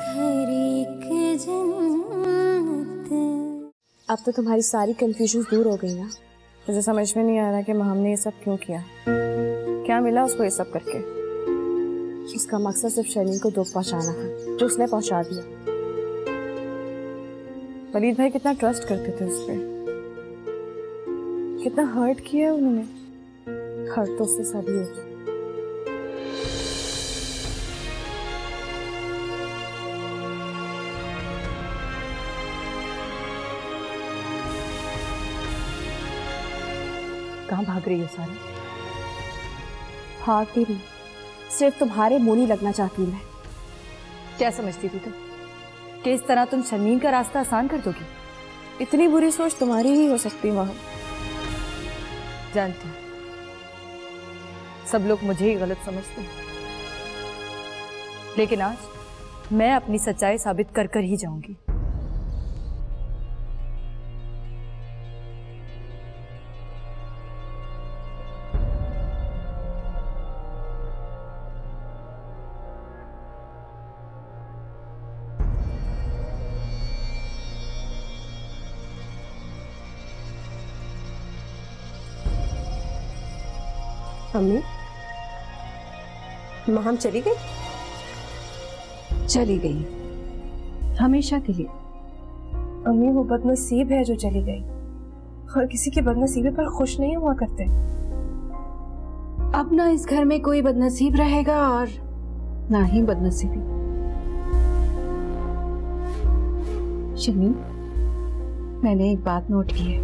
घर एक जन्नत। अब तो तुम्हारी सारी कंफ्यूजन दूर हो गई ना। मुझे समझ में नहीं आ रहा कि महम ने ये सब क्यों किया, क्या मिला उसको ये सब करके। उसका मकसद सिर्फ शर्मीन को दुख पहुंचाना था, जो उसने पहुंचा दिया। वलीद भाई कितना ट्रस्ट करते थे उस पर, कितना हर्ट किया उन्होंने। हर्ट तो उससे सभी होगी। कहाँ भाग रही हो सारा? भाग नहीं रही, सिर्फ तुम्हारे मुंह लगना चाहती मैं। क्या समझती थी तुम कि इस तरह तुम शर्मीन का रास्ता आसान कर दोगी? इतनी बुरी सोच तुम्हारी ही हो सकती वहां। जानती हूँ सब लोग मुझे ही गलत समझते हैं, लेकिन आज मैं अपनी सच्चाई साबित कर कर ही जाऊंगी। अम्मी, महम चली गई? चली गई हमेशा के लिए। अम्मी, वो बदनसीब है जो चली गई। हर किसी की बदनसीबी पर खुश नहीं हुआ करते। अब ना इस घर में कोई बदनसीब रहेगा और ना ही बदनसीबी। शर्मीन, मैंने एक बात नोट की है।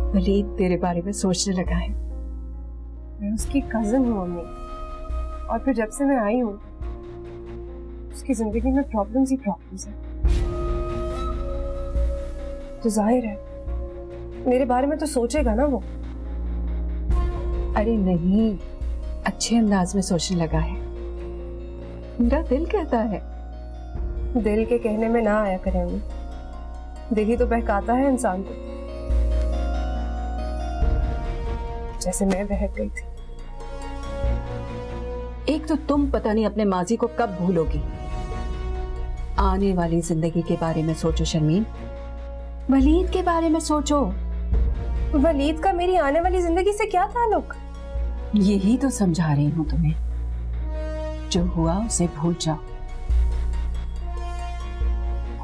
वलीद तेरे बारे में सोचने लगा है। मैं उसकी कजिन हूँ अम्मी, और फिर जब से मैं आई हूँ उसकी जिंदगी में प्रॉब्लम्स ही प्रॉब्लम्स हैं। तो जाहिर है मेरे बारे में तो सोचेगा ना वो। अरे नहीं, अच्छे अंदाज में सोचने लगा है। मेरा दिल कहता है। दिल के कहने में ना आया करें अम्मी, दिल ही तो बहकाता है इंसान को, जैसे मैं बहक गई थी। एक तो तुम पता नहीं अपने माजी को कब भूलोगी। आने वाली जिंदगी के बारे में सोचो शर्मीन, वलीद के बारे में सोचो। वलीद का मेरी आने वाली जिंदगी से क्या ताल्लुक? यही तो समझा रही हूं तुम्हें। जो हुआ उसे भूल जाओ।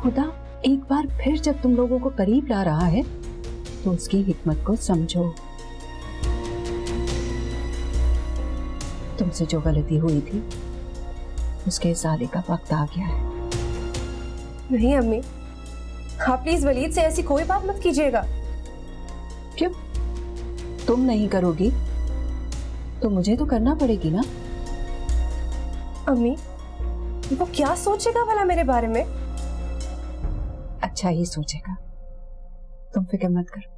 खुदा एक बार फिर जब तुम लोगों को करीब ला रहा है तो उसकी हिकमत को समझो। तुमसे जो गलती हुई थी उसके इजाले का वक्त आ गया है। नहीं अम्मी, आप प्लीज वलीद से ऐसी कोई बात मत कीजिएगा। क्यों? तुम नहीं करोगी तो मुझे तो करना पड़ेगी ना। अम्मी, वो क्या सोचेगा भला मेरे बारे में? अच्छा ही सोचेगा, तुम फिक्र मत करो।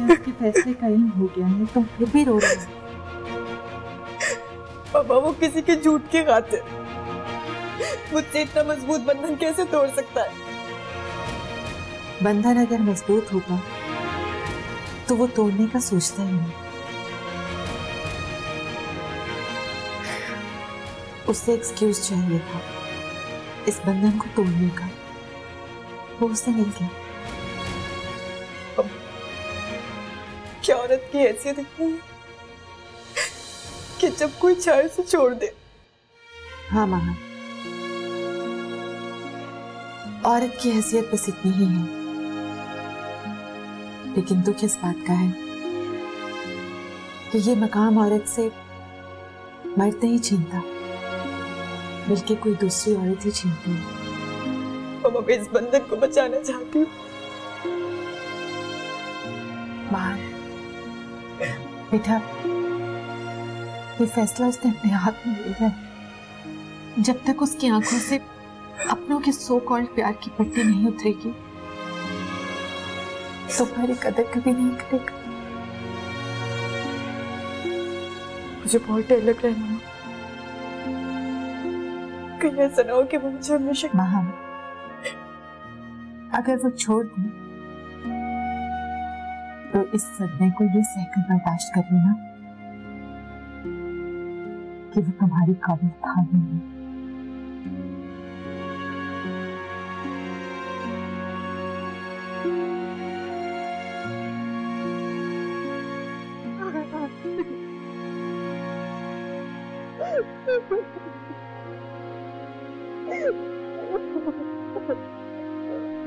उसके फैसले का ही हो गया है, तुम फिर भी रो रहे हो। पापा, वो किसी के झूठ के खातिर मुझसे इतना मजबूत बंधन कैसे तोड़ सकता है? बंधन अगर मजबूत होता तो वो तोड़ने का सोचता ही नहीं। उससे एक्सक्यूज चाहिए था इस बंधन को तोड़ने का, वो उसे मिल गया। क्या औरत की हैसियत इतनी है कि जब कोई चाहे उसे छोड़ दे? हाँ माँ, औरत की हैसियत बस इतनी ही है, लेकिन दुख इस बात का है कि ये मकाम औरत से मरते ही छीनता, बल्कि कोई दूसरी औरत ही छीनती है। पापा, मैं इस बंधन को बचाना चाहती हूँ। माँ, बेटा, ये फैसला उसने अपने हाथ में लिया है। जब तक उसकी आंखों से अपनों के सो कॉल्ड प्यार की पट्टी नहीं उतरेगी तुम्हारी कदर कभी नहीं करेगा। मुझे बहुत डर लग रहा है मामा, कहीं ऐसा ना हो कि वो मुझे हमेशा। महम, अगर वो छोड़ दे तो इस सदमे को ये सहकर बर्दाश्त कर लेना कि वो तुम्हारी काबिल था नहीं।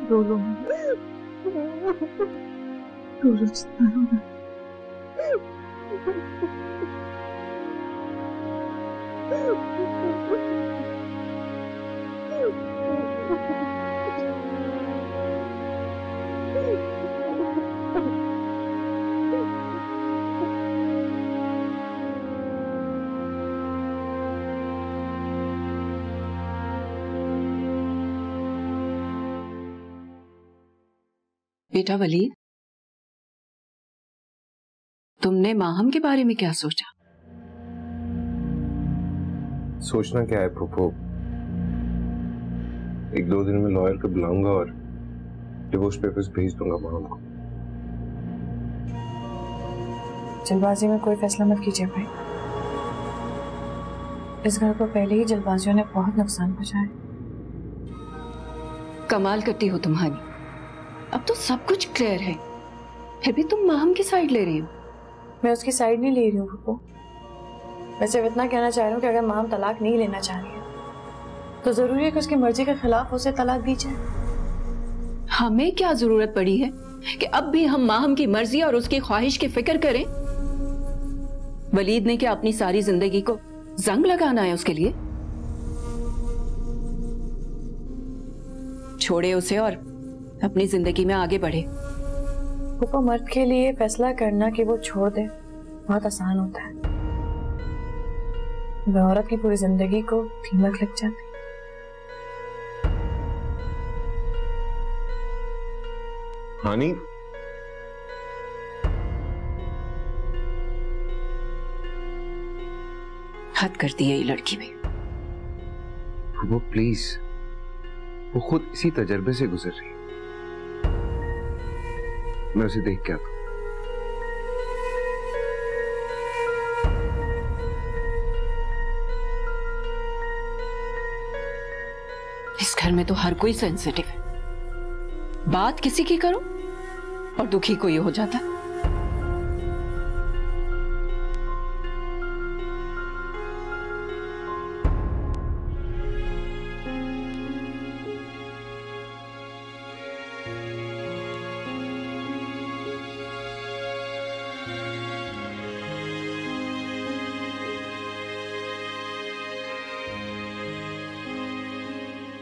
रो लो रो लो जितना रोना। बेटा वलीद, तुमने माहम के बारे में क्या सोचा? सोचना क्या है फूफो, एक दो दिन में लॉयर को बुलाऊंगा और डिवोर्स पेपर्स भेज दूंगा माहम को। जल्दबाजी में कोई फैसला मत कीजिए भाई, इस घर को पहले ही जल्दबाजियों ने बहुत नुकसान पहुंचाया। कमाल करती हो तुम्हारी, अब तो सब कुछ क्लियर है, फिर भी तुम माहम की साइड ले रही हो। मैं उसकी साइड नहीं ले रही हूँ फूफो, मैं सिर्फ इतना कहना चाह रही हूँ कि अगर माम तलाक नहीं लेना चाह रही है तो जरूरी है कि उसकी मर्जी के खिलाफ उसे तलाक दी जाए। हमें क्या जरूरत पड़ी है कि अब भी हम माहम की मर्जी और उसकी ख्वाहिश की फिक्र करें? वलीद ने क्या अपनी सारी जिंदगी को जंग लगाना है उसके लिए? छोड़े उसे और अपनी जिंदगी में आगे बढ़े। फूफो, मर्द के लिए फैसला करना कि वो छोड़ दे बहुत आसान होता है, औरत की पूरी जिंदगी को दीमक लग जाती। हानी, हद करती है ये लड़की भी। वो प्लीज, वो खुद इसी तजर्बे से गुजर रही है, मैं उसे देख के आता हूं। इस घर में तो हर कोई सेंसिटिव है, बात किसी की करो और दुखी कोई हो जाता है।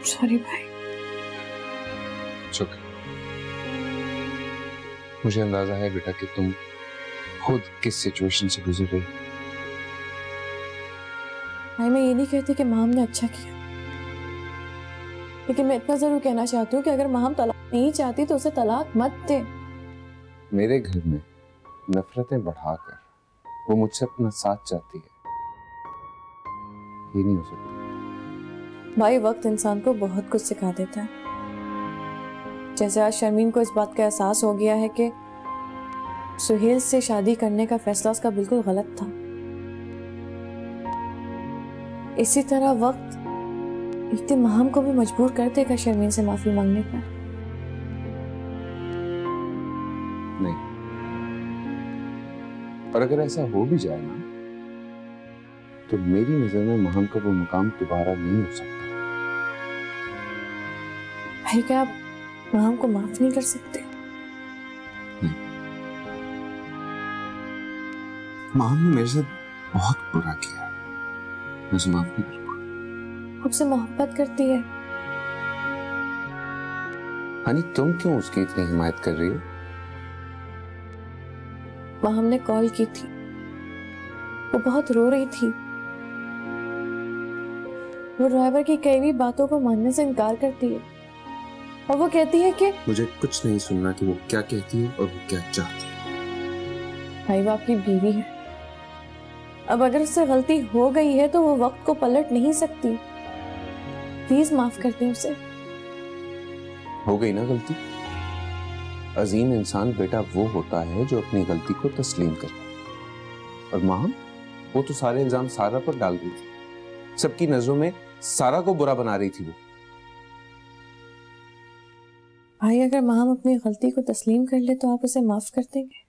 सॉरी भाई। शुक्र, मुझे अंदाजा है बेटा कि तुम खुद किस सिचुएशन से गुजर रही। भाई, मैं ये नहीं कहती कि माम ने अच्छा किया, लेकिन मैं इतना जरूर कहना चाहती हूँ कि अगर माम तलाक नहीं चाहती तो उसे तलाक मत दे। मेरे घर में नफरतें बढ़ाकर वो मुझसे अपना साथ चाहती है, ये नहीं हो सकता। भाई, वक्त इंसान को बहुत कुछ सिखा देता है। जैसे आज शर्मीन को इस बात का एहसास हो गया है कि सुहेल से शादी करने का फैसला उसका बिल्कुल गलत था, इसी तरह वक्त एक दिन माहम को भी मजबूर कर देगा शर्मीन से माफी मांगने पर। नहीं, और अगर ऐसा हो भी जाए ना तो मेरी नजर में माहम का वो मुकाम दोबारा नहीं हो सकता। भाई, क्या आप माहम को माफ नहीं कर सकते? माहम ने मेरे साथ बहुत बुरा किया है, मैं उसे माफ नहीं करूंगा। आपसे मोहब्बत करती है। हानी, तुम क्यों उसकी इतनी हिमायत कर रही हो? माहम ने कॉल की थी, वो बहुत रो रही थी। वो ड्राइवर की कई भी बातों को मानने से इनकार करती है और वो कहती है कि मुझे कुछ नहीं सुनना कि वो क्या कहती है और वो क्या चाहती है। भाई वो आपकी बीवी है, अब अगर उससे गलती हो गई है तो वो वक्त को पलट नहीं सकती। प्लीज माफ कर दें उसे। हो गई ना गलती। अजीम इंसान बेटा वो होता है जो अपनी गलती को तस्लीम करे। और माँ, वो तो सारे इल्जाम सारा पर डाल रही थी, सबकी नजरों में सारा को बुरा बना रही थी वो। भाई अगर माम अपनी गलती को तस्लीम कर ले तो आप उसे माफ कर देंगे?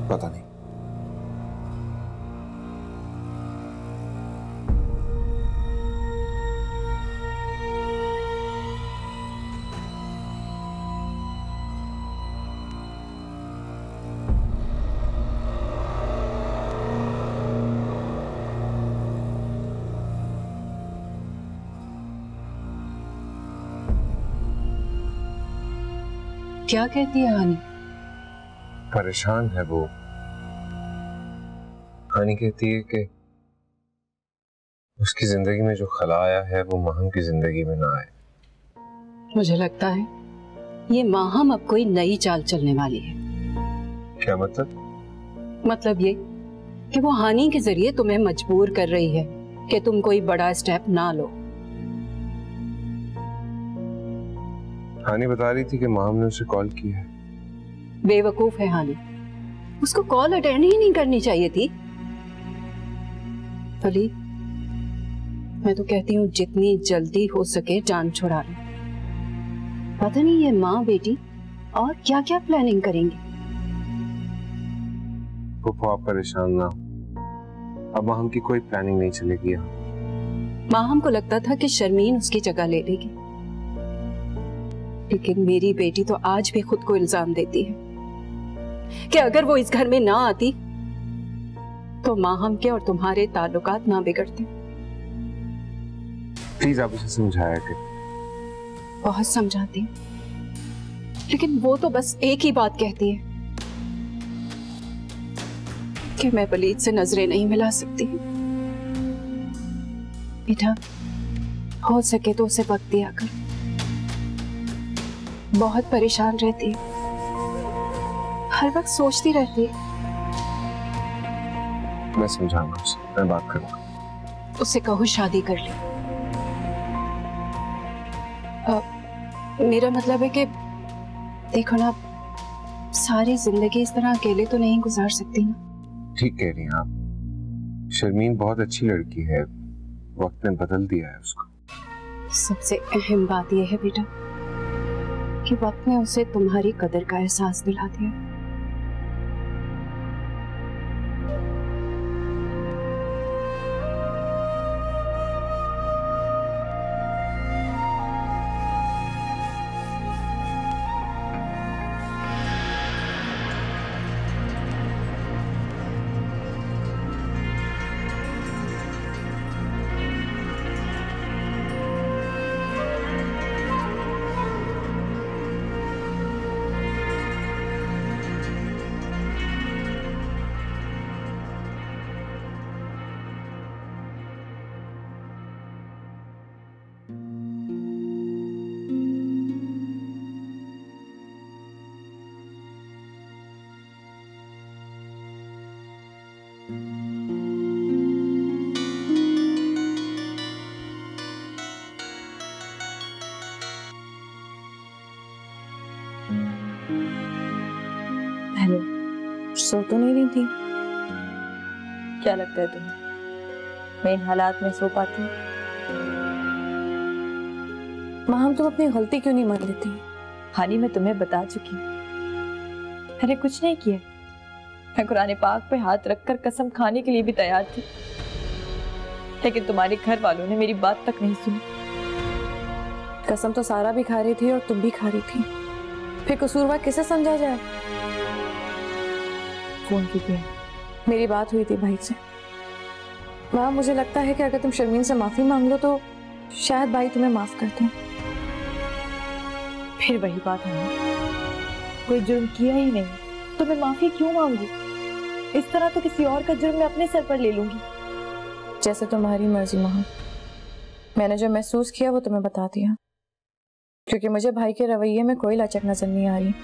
पता नहीं। क्या कहती है हानी? परेशान है वो। हानी कहती है कि उसकी जिंदगी में जो खला आया है वो माहम की जिंदगी में ना आए। मुझे लगता है ये माहम अब कोई नई चाल चलने वाली है। क्या मतलब? मतलब ये कि वो हानि के जरिए तुम्हें मजबूर कर रही है कि तुम कोई बड़ा स्टेप ना लो। हानी बता रही थी कि माहम ने उसे कॉल किया है। बेवकूफ है हानि, उसको कॉल अटेंड ही नहीं करनी चाहिए थी। वली, मैं तो कहती हूँ जितनी जल्दी हो सके जान छुड़ा लो। पता नहीं ये माँ बेटी और क्या क्या प्लानिंग करेंगे। पुप्पो आप परेशान ना हो, अब माहम की कोई प्लानिंग नहीं चलेगी यहाँ। माहम को लगता था कि शर्मीन उसकी जगह ले लेगी, लेकिन मेरी बेटी तो आज भी खुद को इल्जाम देती है कि अगर वो इस घर में ना आती तो माहम के और तुम्हारे ताल्लुकात ना बिगड़ते। प्लीज आप उसे समझाया कि बहुत समझाती, लेकिन वो तो बस एक ही बात कहती है कि मैं वलीद से नजरें नहीं मिला सकती। बेटा, हो सके तो उसे वक्त दिया कर। बहुत परेशान रहती है, हर वक्त सोचती रहती है। मैं समझाऊंगा उसे, मैं बात करूंगा। उससे कहो शादी कर ले। मेरा मतलब है कि देखो ना, सारी जिंदगी इस तरह अकेले तो नहीं गुजार सकती ना। ठीक कह रही हैं आप। शर्मीन बहुत अच्छी लड़की है, वक्त ने बदल दिया है उसको। सबसे अहम बात यह है बेटा कि वक्त ने उसे तुम्हारी कदर का एहसास दिला दिया। हेलो, सो तो नहीं रही थी? क्या लगता है तुम्हें मैं इन हालात में सो पाती? माँ तुम अपनी गलती क्यों नहीं मान लेती? हानी, मैं तुम्हें बता चुकी हूँ, मैंने कुछ नहीं किया। मैं कुरान पाक पे हाथ रखकर कसम खाने के लिए भी तैयार थी, लेकिन तुम्हारे घर वालों ने मेरी बात तक नहीं सुनी। कसम तो सारा भी खा रही थी और तुम भी खा रही थी, फिर कसूरवार किसे समझा जाए? फोन कीजिए। मेरी बात हुई थी भाई से। माँ मुझे लगता है कि अगर तुम शर्मीन से माफी मांग लो तो शायद भाई तुम्हें माफ कर दें। फिर वही बात है, कोई जुर्म किया ही नहीं तो मैं माफी क्यों मांगू? इस तरह तो किसी और का जुर्म मैं अपने सर पर ले लूंगी। जैसे तुम्हारी मर्जी माँ। मैंने जो महसूस किया वो तुम्हें बता दिया, क्योंकि मुझे भाई के रवैये में कोई लचक नजर नहीं आ रही,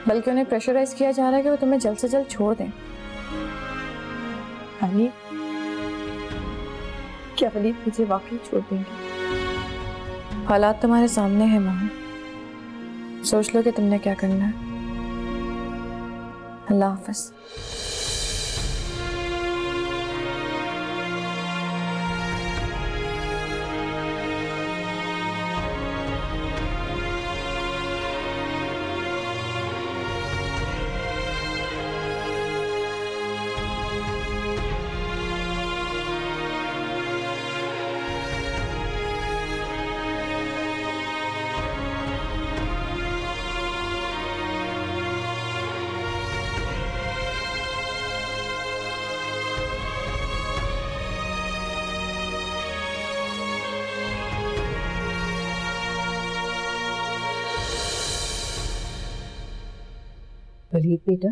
बल्कि उन्हें प्रेशराइज किया जा रहा है कि वो तुम्हें जल्द से जल्द छोड़ दें। हानी, क्या वलीद मुझे वाकई छोड़ देंगे? हालात तुम्हारे सामने हैं माँ, सोच लो कि तुमने क्या करना है। अल्लाह हाफ़िज़। वलीद बेटा,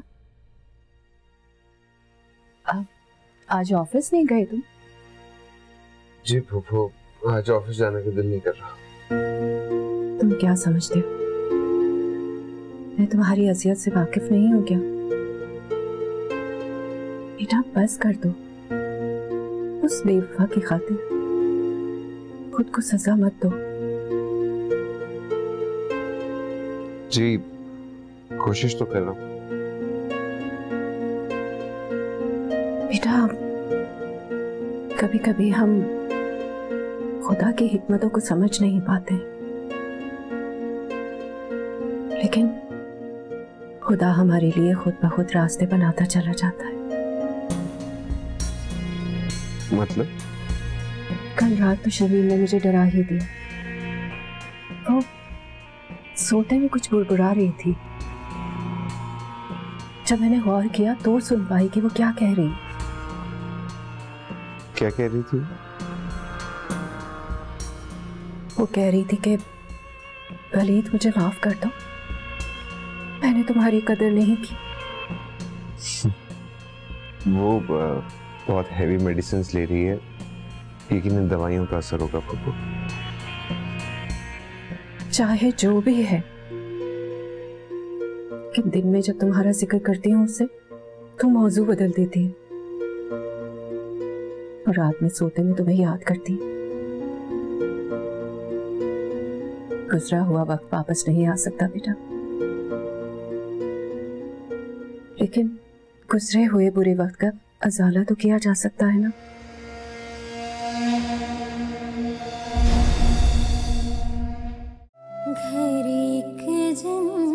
आज ऑफिस नहीं गए तुम? जी फूफो, आज ऑफिस जाने का दिल नहीं कर रहा। तुम क्या समझते हो, मैं तुम्हारी अज़ियत से वाकिफ नहीं हूँ क्या? बेटा बस कर दो, उस बेवफा की खातिर खुद को सजा मत दो। जी कोशिश तो कर रहा हूँ। बेटा कभी कभी हम खुदा की हिकमतों को समझ नहीं पाते, लेकिन खुदा हमारे लिए खुद ब खुद रास्ते बनाता चला जाता है। मतलब? कल रात तो शबीर ने मुझे डरा ही दिया। वो सोते में कुछ बुड़बुड़ा रही थी। जब मैंने गौर किया तो सुन पाई कि वो क्या कह रही। क्या कह रही थी? वो कह रही थी कि वलीद मुझे माफ कर दो, मैंने तुम्हारी कदर नहीं की। वो बहुत हैवी मेडिसिन ले रही है, लेकिन इन दवाइयों का असर होगा फूफो। चाहे जो भी है, कि दिन में जब तुम्हारा जिक्र करती हूँ उससे तो मौजू बदल देती है, और रात में सोते में तुम्हें याद करती है। गुजरा हुआ वक्त वापस नहीं आ सकता बेटा, लेकिन गुजरे हुए बुरे वक्त का अजाला तो किया जा सकता है ना। घर एक जन्म